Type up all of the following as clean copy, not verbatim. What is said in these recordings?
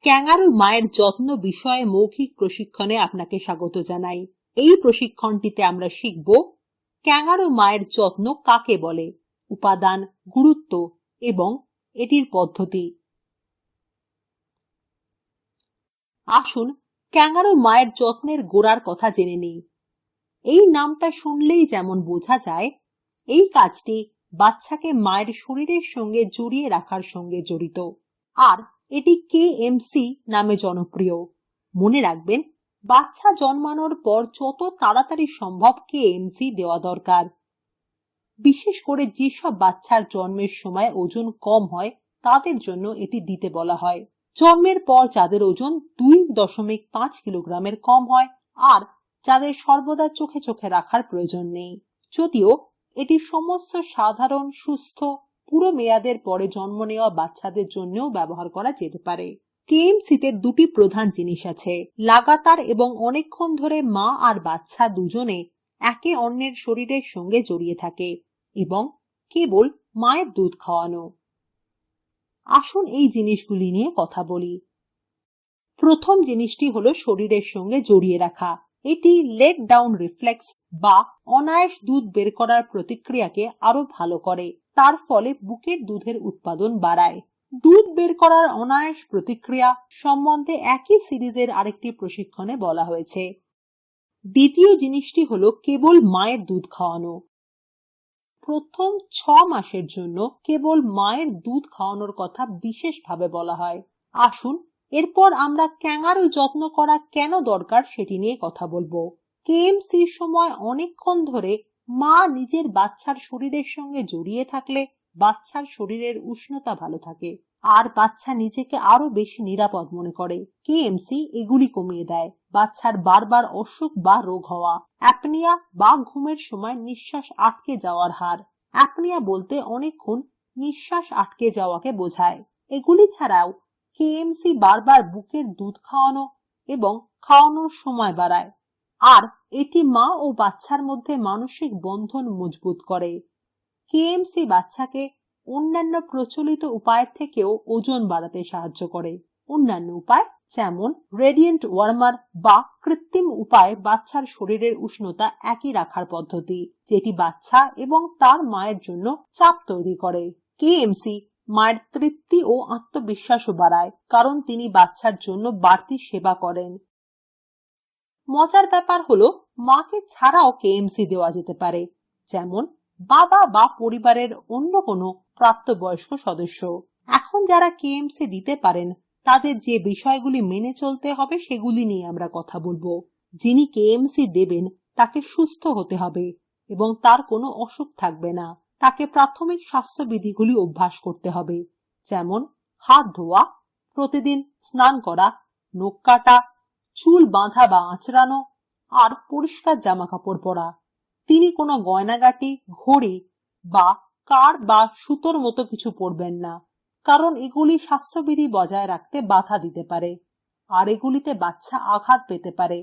Kangaroo মায়ের যত্ন বিষয়ে মৌখিক প্রশিক্ষণে আপনাকে স্বাগত জানাই। এই প্রশিক্ষণটিতে আমরা শিখব ক্যাঙ্গারু মায়ের যত্ন কাকে বলে, উপাদান, গুরুত্ব এবং এটির পদ্ধতি। আসুন ক্যাঙ্গারু মায়ের যত্নের গোড়ার কথা জেনে নিই। এই নামটা শুনলেই যেমন বোঝা যায়, এই কাজটি বাচ্চাকে মায়ের শরীরের সঙ্গে জড়িয়ে রাখার সঙ্গে জড়িত, আর এটি কেএমসি নামে জনপ্রিয়। মনে রাখবেন, বাচ্চা জন্মানোর পর যত তাড়াতাড়ি সম্ভব কেএমসি দেওয়া দরকার। বিশেষ করে যেসব বাচ্চার জন্মের সময় ওজন কম হয় তাদের জন্য এটি দিতে বলা হয়। জন্মের পর যাদের ওজন 2.5 কিলোগ্রামের কম হয় আর যাদের সর্বদা চোখে চোখে রাখার প্রয়োজন নেই। যদিও এটি সমস্ত সাধারণ সুস্থ পুরো মেয়াদের পরে জন্ম নেওয়া বাচ্চাদের জন্যও ব্যবহার করা যেতে পারে। কেএমসিতে দুটি প্রধান জিনিস আছে: লাগাতার এবং অনেকক্ষণ ধরে মা আর বাচ্চা দুজনে একে অন্যের শরীরের সঙ্গে জড়িয়ে থাকে এবং কেবল মায়ের দুধ খাওয়ানো। আসুন এই জিনিসগুলি নিয়ে কথা বলি। প্রথম জিনিসটি হলো শরীরের সঙ্গে জড়িয়ে রাখা। এটি লেট ডাউন রিফ্লেক্স বা অনায়াস দুধ বের করার প্রতিক্রিয়াকে আরো ভালো করে। তার ফলে বুকের দুধের উৎপাদন বাড়ায়। দুধ বের করার অনায়াস প্রতিক্রিয়া সম্বন্ধে একই সিরিজের আরেকটি প্রশিক্ষণে বলা হয়েছে। দ্বিতীয় জিনিসটি হলো কেবল মায়ের দুধ খাওয়ানো। প্রথম 6 মাসের জন্য কেবল মায়ের দুধ খাওয়ানোর কথা বিশেষভাবে বলা হয়। আসুন এরপর আমরা ক্যাঙ্গারু যত্ন করা কেন দরকার সেটি নিয়ে কথা বলবো। কেএমসির সময় অনেকক্ষণ ধরে মা নিজের বাচ্চার শরীরের সঙ্গে জড়িয়ে থাকলে বাচ্চার শরীরের উষ্ণতা ভালো থাকে আর বাচ্চা নিজেকে আরো বেশি নিরাপদ মনে করে। কেএমসি এগুলি কমিয়ে দেয়। বাচ্চার বারবার অসুখ বা রোগ হওয়া, অ্যাপনিয়া বা ঘুমের সময় নিঃশ্বাস আটকে যাওয়ার হার। অ্যাপনিয়া বলতে অনেকক্ষণ নিঃশ্বাস আটকে যাওয়াকে বোঝায়। এগুলি ছাড়াও কেএমসি বারবার বুকের দুধ খাওয়ানো এবং খাওয়ানোর সময় বাড়ায়, আর এটি মা ও বাচ্চার মধ্যে মানসিক বন্ধন মজবুত করে। কেএমসি বাচ্চাকে অন্যান্য প্রচলিত উপায়ের থেকেও ওজন বাড়াতে সাহায্য করে। অন্যান্য উপায় যেমন রেডিয়েন্ট ওয়ার্মার বা কৃত্রিম উপায় বাচ্চার শরীরের উষ্ণতা একই রাখার পদ্ধতি, যেটি বাচ্চা এবং তার মায়ের জন্য চাপ তৈরি করে। কেএমসি মায়ের তৃপ্তি ও আত্মবিশ্বাসও বাড়ায়, কারণ তিনি বাচ্চার জন্য বাড়তি সেবা করেন। মজার ব্যাপার হলো, মাকে ছাড়াও কেএমসি দেওয়া যেতে পারে, যেমন বাবা বা পরিবারের অন্য কোনো প্রাপ্তবয়স্ক সদস্য। এখন যারা কেএমসি দিতে পারেন তাদের যে বিষয়গুলি মেনে চলতে হবে সেগুলি নিয়ে আমরা কথা বলবো। যিনি কেএমসি দেবেন তাকে সুস্থ হতে হবে এবং তার কোনো অসুখ থাকবে না। তাকে প্রাথমিক স্বাস্থ্যবিধিগুলি অভ্যাস করতে হবে, যেমন হাত ধোয়া, প্রতিদিন স্নান করা, নখ কাটা, চুল বাঁধা বা আঁচড়ানো আর পরিষ্কার জামাকাপড় পরা। তিনি কোনো গয়নাগাটি, ঘড়ি বা কার বা সুতোর মতো কিছু পরবেন না, কারণ এগুলি স্বাস্থ্যবিধি বজায় রাখতে বাধা দিতে পারে আর এগুলিতে বাচ্চা আঘাত পেতে পারে।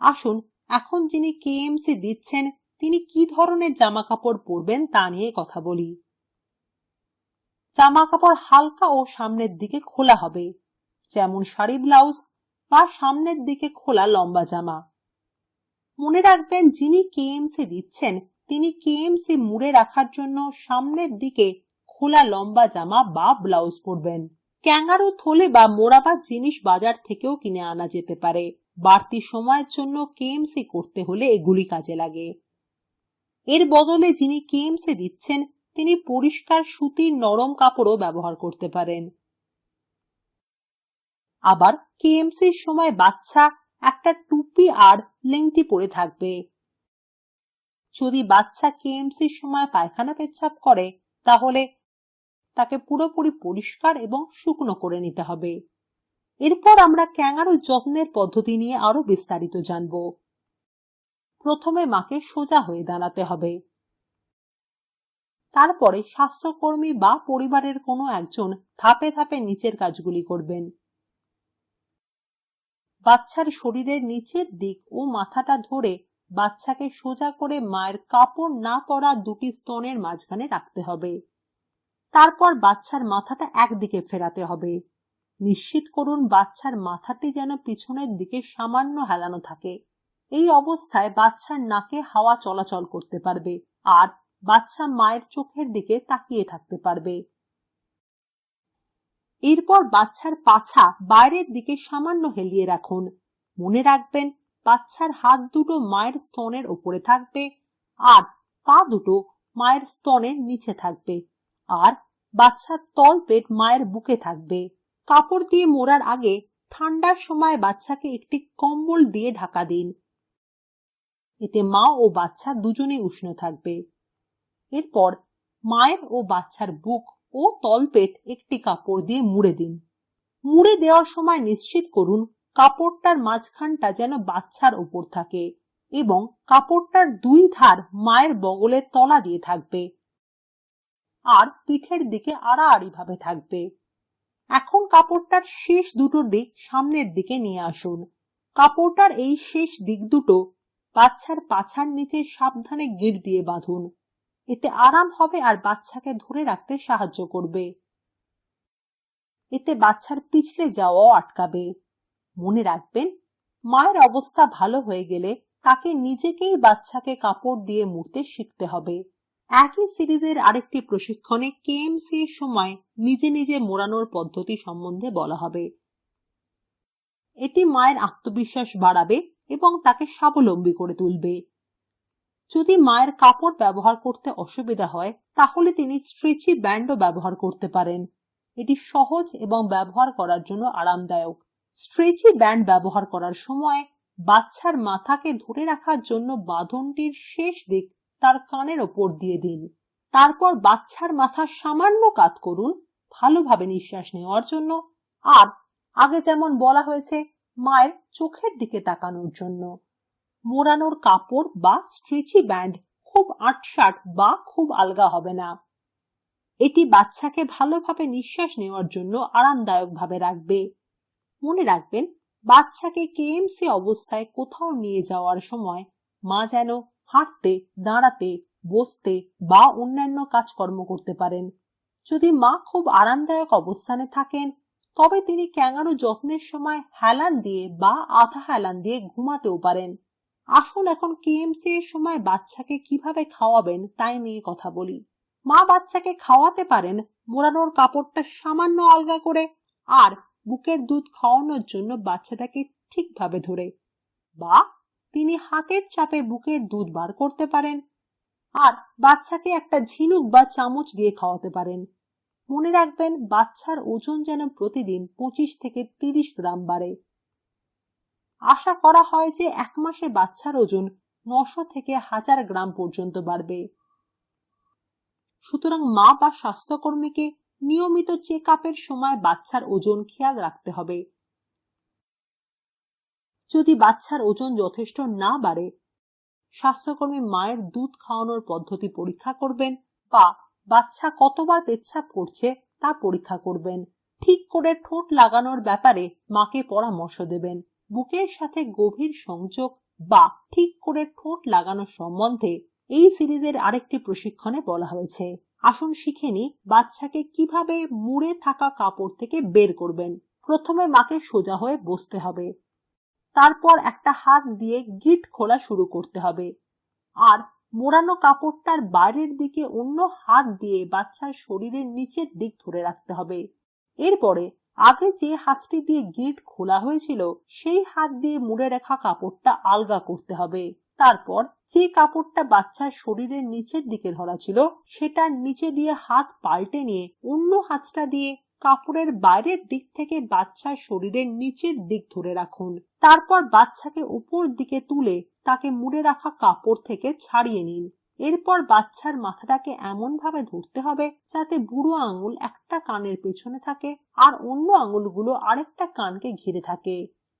আসুন এখন যিনি কেএমসি দিচ্ছেন তিনি কি ধরনের জামাকাপড় পরবেন তা নিয়ে কথা বলি। জামাকাপড় হালকা ও সামনের দিকে খোলা হবে, যেমন শাড়ি, ব্লাউজ বা সামনের দিকে খোলা লম্বা জামা। মনে রাখবেন, যিনি কেএমসি দিচ্ছেন তিনি কেএমসি মুড়ে রাখার জন্য সামনের দিকে খোলা লম্বা জামা বা ব্লাউজ পরবেন। ক্যাঙ্গারু থলে বা মোড়াবার জিনিস বাজার থেকেও কিনে আনা যেতে পারে। বাড়তি সময়ের জন্য কেএমসি করতে হলে এগুলি কাজে লাগে। এর বদলে যিনি কেএমসি দিচ্ছেন তিনি পরিষ্কার সুতির নরম কাপড়ও ব্যবহার করতে পারেন। আবার কেএমসির সময় বাচ্চা একটা টুপি আর লেংটি পরে থাকবে। যদি বাচ্চা কেএমসির সময় পায়খানা পেচ্ছাপ করে তাহলে তাকে পুরোপুরি পরিষ্কার এবং শুকনো করে নিতে হবে। এরপর আমরা ক্যাঙ্গারু যত্নের পদ্ধতি নিয়ে আরো বিস্তারিত জানব। প্রথমে মাকে সোজা হয়ে দাঁড়াতে হবে। তারপরে স্বাস্থ্যকর্মী বা পরিবারের কোনো একজন ধাপে ধাপে নিচের কাজগুলি করবেন। বাচ্চার শরীরের নিচের দিক ও মাথাটা ধরে বাচ্চাকে সোজা করে মায়ের কাপড় না পরা দুটি স্তনের মাঝখানে রাখতে হবে। তারপর বাচ্চার মাথাটা একদিকে ফেরাতে হবে। নিশ্চিত করুন বাচ্চার মাথাটি যেন পিছনের দিকে সামান্য হেলানো থাকে। এই অবস্থায় বাচ্চার নাকে হাওয়া চলাচল করতে পারবে আর বাচ্চা মায়ের চোখের দিকে তাকিয়ে থাকতে পারবে। এরপর বাচ্চার পাছা বাইরের দিকে সামান্য হেলিয়ে রাখুন। মনে রাখবেন বাচ্চার হাত দুটো মায়ের স্তনের উপরে থাকবে আর পা দুটো মায়ের স্তনের নিচে থাকবে আর বাচ্চার তলপেট মায়ের বুকে থাকবে। কাপড় দিয়ে মোড়ার আগে ঠান্ডার সময় বাচ্চাকে একটি কম্বল দিয়ে ঢাকা দিন। এতে মা ও বাচ্চা দুজনেই উষ্ণ থাকবে। এরপর মায়ের ও বাচ্চার বুক ও তলপেট একটি কাপড় দিয়ে মুড়ে দিন। মুড়ে দেওয়ার সময় নিশ্চিত করুন কাপড়টার মাঝখানটা যেন বাচ্চার উপর থাকে এবং কাপড়টার দুই ধার মায়ের বগলের তলা দিয়ে থাকবে আর পিঠের দিকে আড়াআড়ি ভাবে থাকবে। এখন কাপড়টার শেষ দুটো দিক সামনের দিকে নিয়ে আসুন। কাপড়টার এই শেষ দিক দুটো বাচ্চার পাছার নিচে সাবধানে গিঁট দিয়ে বাঁধুন। এতে আরাম হবে আর বাচ্চাকে ধরে রাখতে সাহায্য করবে। এতে বাচ্চার পিছলে যাওয়াও আটকাবে। মনে রাখবেন মায়ের অবস্থা ভালো হয়ে গেলে তাকে নিজেকেই বাচ্চাকে কাপড় দিয়ে মুড়তে শিখতে হবে। একই সিরিজের আরেকটি প্রশিক্ষণে কেএমসি এর সময় নিজে নিজে মোড়ানোর পদ্ধতি সম্বন্ধে বলা হবে। এটি মায়ের আত্মবিশ্বাস বাড়াবে এবং তাকে স্বাবলম্বী করে তুলবে। যদি মায়ের কাপড় ব্যবহার করতে অসুবিধা হয় তাহলে তিনি স্ট্রেচি ব্যান্ডও ব্যবহার করতে পারেন। এটি সহজ এবং ব্যবহার করার জন্য আরামদায়ক। স্ট্রেচি ব্যান্ড ব্যবহার করার সময় বাচ্চার মাথাকে ধরে রাখার জন্য বাঁধনটির শেষ দিক তার কানের ওপর দিয়ে দিন। তারপর বাচ্চার মাথা সামান্য কাত করুন ভালোভাবে নিঃশ্বাস নেওয়ার জন্য আর আগে যেমন বলা হয়েছে মায়ের চোখের দিকে তাকানোর জন্য। মোড়ানোর কাপড় বা স্ট্রেচি ব্যান্ড খুব আঁটসাঁট বা খুব আলগা হবে না। এটি বাচ্চাকে ভালোভাবে নিঃশ্বাস নেওয়ার জন্য আরামদায়কভাবে রাখবে। মনে রাখবেন বাচ্চাকে কেএমসি অবস্থায় কোথাও নিয়ে যাওয়ার সময় মা যেন হাঁটতে, দাঁড়াতে, বসতে বা অন্যান্য কাজকর্ম করতে পারেন। যদি মা খুব আরামদায়ক অবস্থানে থাকেন তবে তিনি ক্যাঙ্গারু যত্নের সময় হেলান দিয়ে বা আধা হেলান দিয়ে ঘুমাতেও পারেন। আসুন এখন কেএমসি এর সময় বাচ্চাকে কিভাবে খাওয়াবেন তাই নিয়ে কথা বলি। মা বাচ্চাকে খাওয়াতে পারেন মোড়ানোর কাপড়টা সামান্য আলগা করে আর বুকের দুধ খাওয়ানোর জন্য বাচ্চাটাকে ঠিকভাবে ধরে, বা তিনি হাতের চাপে বুকের দুধ বার করতে পারেন আর বাচ্চাকে একটা ঝিনুক বা চামচ দিয়ে খাওয়াতে পারেন। মনে রাখবেন বাচ্চার ওজন যেন প্রতিদিন 25 থেকে 30 গ্রাম বাড়ে। আশা করা হয় যে 1 মাসে বাচ্চার ওজন 900 থেকে 1000 গ্রাম পর্যন্ত বাড়বে। সুতরাং মা বা স্বাস্থ্যকর্মীকে নিয়মিত চেক আপের সময় বাচ্চার ওজন খেয়াল রাখতে হবে। যদি বাচ্চার ওজন যথেষ্ট না বাড়ে স্বাস্থ্যকর্মী মায়ের দুধ খাওয়ানোর পদ্ধতি পরীক্ষা করবেন বা বাচ্চা কতবার পেচ্ছাপ করছে তা পরীক্ষা করবেন। ঠিক করে ঠোঁট লাগানোর ব্যাপারে মাকে পরামর্শ দেবেন। বুকের সাথে গভীর সংযোগ বা ঠিক করে ঠোঁট লাগানোর সম্বন্ধে এই সিরিজের আরেকটি প্রশিক্ষণে বলা হয়েছে। আসুন শিখে নিই বাচ্চাকে কিভাবে মুড়ে থাকা কাপড় থেকে বের করবেন। প্রথমে মাকে সোজা হয়ে বসতে হবে। তারপর একটা হাত দিয়ে গিঁট খোলা শুরু করতে হবে আর মোড়ানো কাপড়টার বাইরের দিকে অন্য হাত দিয়ে বাচ্চার শরীরের নিচের দিক ধরে রাখতে হবে। এরপরে আগে যে হাতটি দিয়ে গিঁট খোলা হয়েছিল সেই হাত দিয়ে মুড়ে রাখা কাপড়টা আলগা করতে হবে। তারপর যে কাপড়টা বাচ্চার শরীরের নিচের দিকে ধরা ছিল সেটার নিচে দিয়ে হাত পাল্টে নিয়ে অন্য হাতটা দিয়ে কাপড়ের বাইরের দিক থেকে বাচ্চার শরীরের নিচের দিক ধরে রাখুন। তারপর বাচ্চাকে উপর দিকে তুলে তাকে মুড়ে রাখা কাপড় থেকে ছাড়িয়ে নিন। এরপর বাচ্চার মাথাটাকে এমন ভাবে ধরতে হবে যাতে বুড়ো আঙুল একটা কানের পেছনে থাকে আর অন্য আঙুলগুলো আরেকটা কানকে ঘিরে থাকে।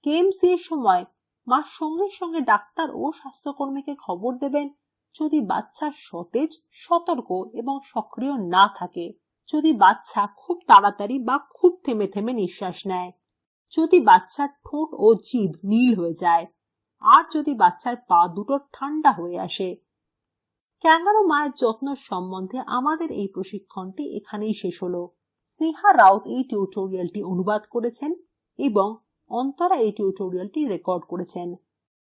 কেএমসি এর সময় মা সঙ্গে সঙ্গে ডাক্তার ও স্বাস্থ্যকর্মীকে খবর দেবেন যদি বাচ্চা সতেজ, সতর্ক এবং সক্রিয় না থাকে, যদি বাচ্চা খুব তাড়াতাড়ি বা খুব থেমে থেমে নিঃশ্বাস নেয়, যদি বাচ্চার ঠোঁট ও জিভ নীল হয়ে যায় আর যদি বাচ্চার পা দুটো ঠান্ডা হয়ে আসে। ক্যাঙ্গারু মায়ের যত্ন সম্বন্ধে আমাদের এই প্রশিক্ষণটি এখানেই শেষ হলো। স্নেহা রাউত এই টিউটোরিয়ালটি অনুবাদ করেছেন এবং অন্তরা এই টিউটোরিয়ালটি রেকর্ড করেছেন।